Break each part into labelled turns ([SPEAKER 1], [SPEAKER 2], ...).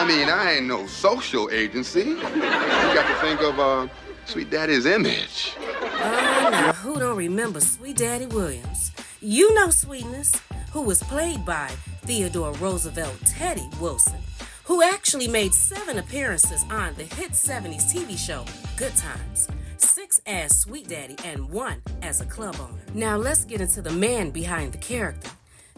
[SPEAKER 1] I mean, I ain't no social agency. You got to think of Sweet Daddy's image.
[SPEAKER 2] Now who don't remember Sweet Daddy Williams? You know Sweetness, who was played by Theodore Roosevelt Teddy Wilson, who actually made 7 appearances on the hit 70s TV show Good Times, 6 as Sweet Daddy and 1 as a club owner. Now let's get into the man behind the character.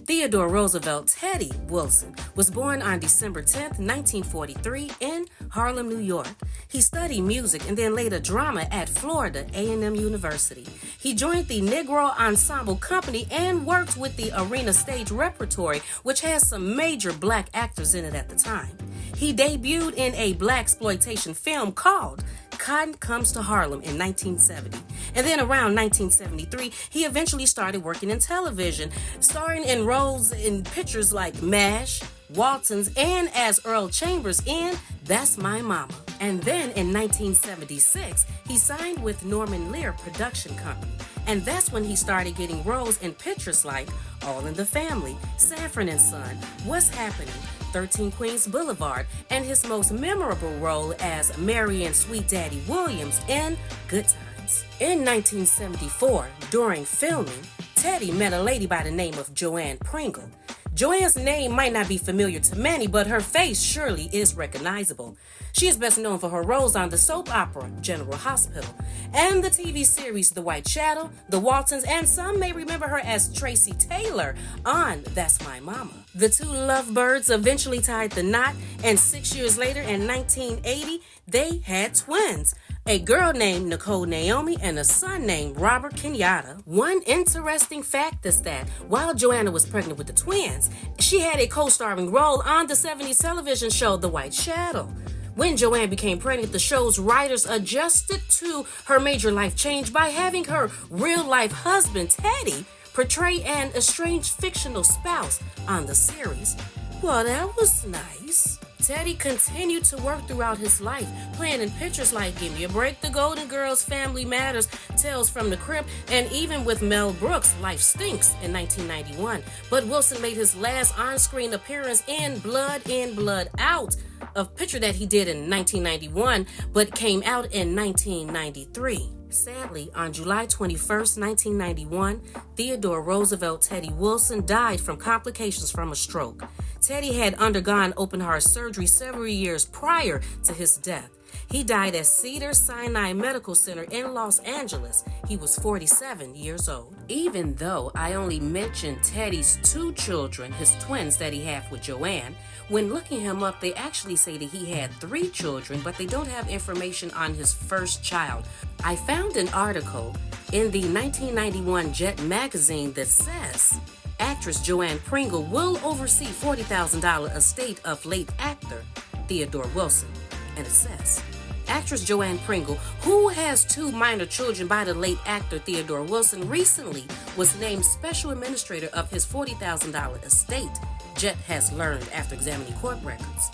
[SPEAKER 2] Theodore Roosevelt Teddy Wilson was born on December 10th, 1943 in Harlem, New York. He studied music and then later drama at Florida A&M University. He joined the Negro Ensemble Company and worked with the Arena Stage Repertory, which has some major black actors in it at the time. He debuted in a blaxploitation film called Cotton Comes to Harlem in 1970. And then around 1973, he eventually started working in television, starring in roles in pictures like MASH, Waltons, and as Earl Chambers in That's My Mama. And then in 1976, he signed with Norman Lear Production Company. And that's when he started getting roles in pictures like All in the Family, Sanford and Son, What's Happening, 13 Queens Boulevard, and his most memorable role as Marion Sweet Daddy Williams in Good Times. In 1974, during filming, Teddy met a lady by the name of Joanne Pringle. Joanne's name might not be familiar to many, but her face surely is recognizable. She is best known for her roles on the soap opera General Hospital and the TV series The White Shadow, The Waltons, and some may remember her as Tracy Taylor on That's My Mama. The two lovebirds eventually tied the knot, and 6 years later in 1980, they had twins. A girl named Nicole Naomi and a son named Robert Kenyatta. One interesting fact is that while Joanna was pregnant with the twins, she had a co-starring role on the 70s television show The White Shadow. When Joanne became pregnant, the show's writers adjusted to her major life change by having her real-life husband, Teddy, portray an estranged fictional spouse on the series. Well, that was nice. Teddy continued to work throughout his life, playing in pictures like Give Me a Break, The Golden Girls, Family Matters, Tales from the Crypt, and even with Mel Brooks' Life Stinks in 1991. But Wilson made his last on-screen appearance in Blood In, Blood Out, a picture that he did in 1991, but came out in 1993. Sadly, on July 21st, 1991, Theodore Roosevelt Teddy Wilson died from complications from a stroke. Teddy had undergone open-heart surgery several years prior to his death. He died at Cedars-Sinai Medical Center in Los Angeles. He was 47 years old. Even though I only mentioned Teddy's 2 children, his twins that he had with Joanne, when looking him up, they actually say that he had 3 children, but they don't have information on his first child. I found an article in the 1991 Jet magazine that says actress Joanne Pringle will oversee $40,000 estate of late actor Theodore Wilson. And it says, actress Joanne Pringle, who has 2 minor children by the late actor Theodore Wilson, recently was named special administrator of his $40,000 estate, Jet has learned after examining court records.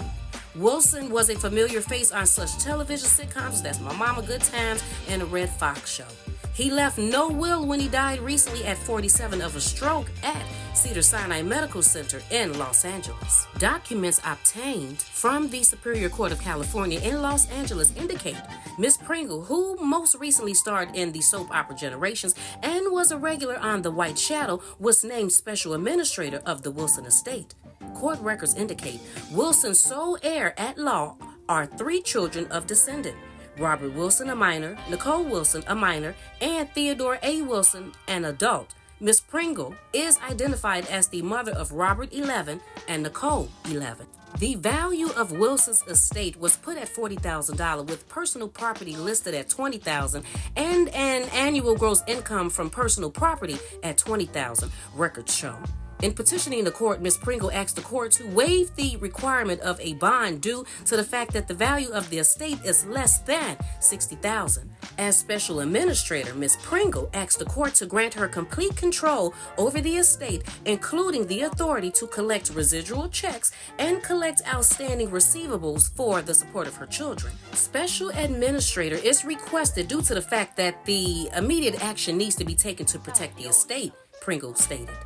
[SPEAKER 2] Wilson was a familiar face on such television sitcoms as That's My Mama, Good Times, and The Red Fox Show. He left no will when he died recently at 47 of a stroke at Cedars-Sinai Medical Center in Los Angeles. Documents obtained from the Superior Court of California in Los Angeles indicate Miss Pringle, who most recently starred in the soap opera Generations and was a regular on The White Shadow, was named special administrator of the Wilson estate. Court records indicate Wilson's sole heir at law are 3 children of descendant: Robert Wilson, a minor, Nicole Wilson, a minor, and Theodore A. Wilson, an adult. Miss Pringle is identified as the mother of Robert 11 and Nicole 11. The value of Wilson's estate was put at $40,000, with personal property listed at $20,000 and an annual gross income from personal property at $20,000, records show. In petitioning the court, Ms. Pringle asked the court to waive the requirement of a bond due to the fact that the value of the estate is less than $60,000. As special administrator, Ms. Pringle asked the court to grant her complete control over the estate, including the authority to collect residual checks and collect outstanding receivables for the support of her children. Special administrator is requested due to the fact that the immediate action needs to be taken to protect the estate, Pringle stated.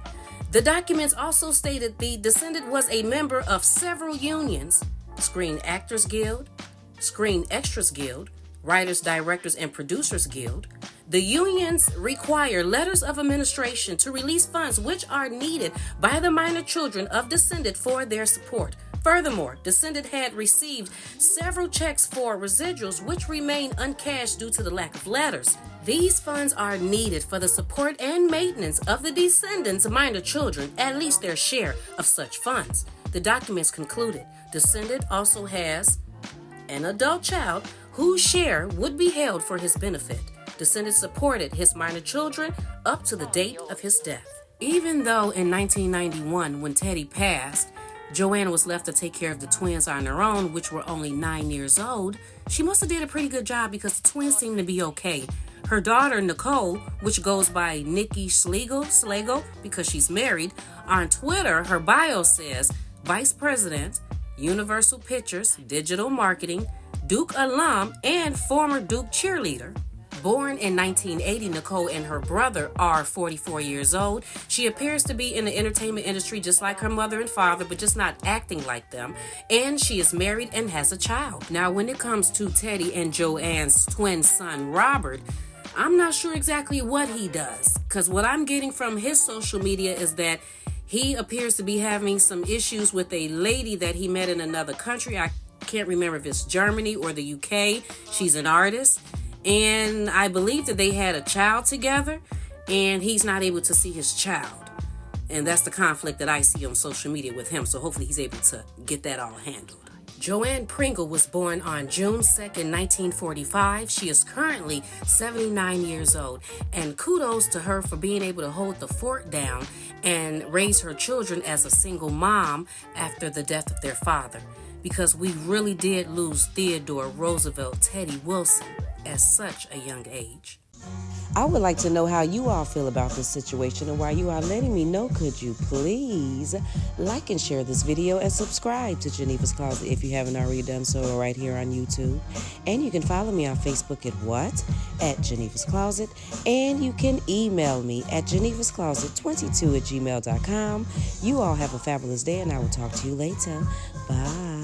[SPEAKER 2] The documents also stated the descendant was a member of several unions, Screen Actors Guild, Screen Extras Guild, Writers, Directors, and Producers Guild. The unions require letters of administration to release funds which are needed by the minor children of descendant for their support. Furthermore, descendant had received several checks for residuals which remain uncashed due to the lack of letters. These funds are needed for the support and maintenance of the descendants' minor children, at least their share of such funds. The documents concluded, descendant also has an adult child whose share would be held for his benefit. Descendant supported his minor children up to the date of his death. Even though in 1991, when Teddy passed, Joanne was left to take care of the twins on her own, which were only 9 years old, she must have did a pretty good job because the twins seemed to be okay. Her daughter, Nicole, which goes by Nikki Schlegel, because she's married, on Twitter, her bio says, Vice President, Universal Pictures, Digital Marketing, Duke alum, and former Duke cheerleader. Born in 1980, Nicole and her brother are 44 years old. She appears to be in the entertainment industry just like her mother and father, but just not acting like them. And she is married and has a child. Now, when it comes to Teddy and Joanne's twin son, Robert, I'm not sure exactly what he does, because what I'm getting from his social media is that he appears to be having some issues with a lady that he met in another country. I can't remember if it's Germany or the UK. She's an artist. And I believe that they had a child together, and he's not able to see his child. And that's the conflict that I see on social media with him. So hopefully he's able to get that all handled. Joanne Pringle was born on June 2nd, 1945. She is currently 79 years old. And kudos to her for being able to hold the fort down and raise her children as a single mom after the death of their father. Because we really did lose Theodore Roosevelt Teddy Wilson at such a young age.
[SPEAKER 3] I would like to know how you all feel about this situation, and while you are letting me know, could you please like and share this video and subscribe to Genevas Closet if you haven't already done so right here on YouTube. And you can follow me on Facebook at Genevas Closet, and you can email me at GenevasClosett22@gmail.com. You all have a fabulous day, and I will talk to you later. Bye.